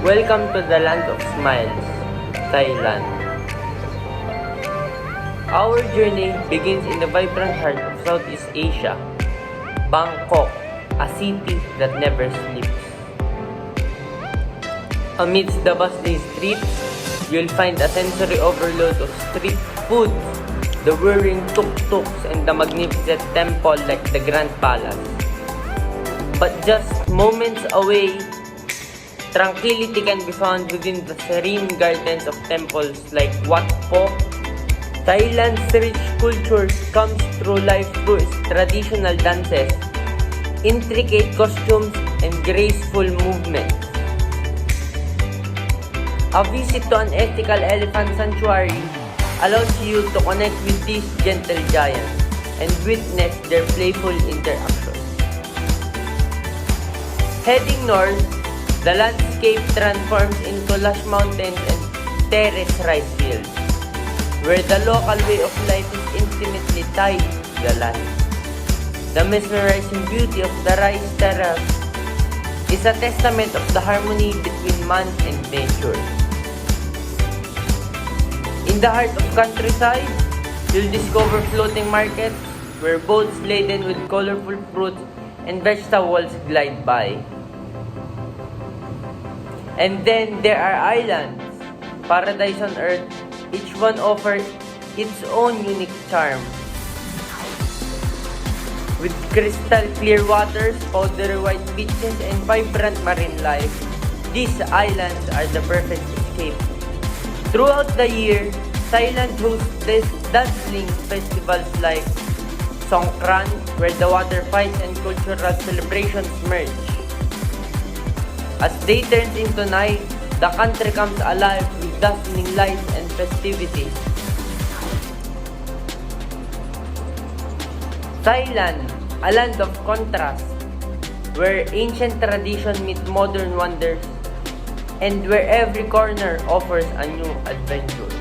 Welcome to the land of smiles, Thailand. Our journey begins in the vibrant heart of Southeast Asia, Bangkok, a city that never sleeps. Amidst the bustling streets, you'll find a sensory overload of street food, the whirring tuk-tuks, and the magnificent temple like the Grand Palace. But just moments away, tranquility can be found within the serene gardens of temples like Wat Po. Thailand's rich culture comes through life through its traditional dances, intricate costumes, and graceful movements. A visit to an ethical elephant sanctuary allows you to connect with these gentle giants and witness their playful interactions. Heading north, the landscape transforms into lush mountains and terrace rice fields, where the local way of life is intimately tied to the land. The mesmerizing beauty of the rice terrace is a testament of the harmony between man and nature. In the heart of countryside, you'll discover floating markets where boats laden with colorful fruits and vegetables glide by. And then there are islands, paradise on earth, each one offers its own unique charm. With crystal clear waters, powdery white beaches, and vibrant marine life, these islands are the perfect escape. Throughout the year, Thailand hosts these dazzling festivals like Songkran, where the water fights and cultural celebrations merge. As day turns into night, the country comes alive with dazzling lights and festivities. Thailand, a land of contrast, where ancient tradition meets modern wonders, and where every corner offers a new adventure.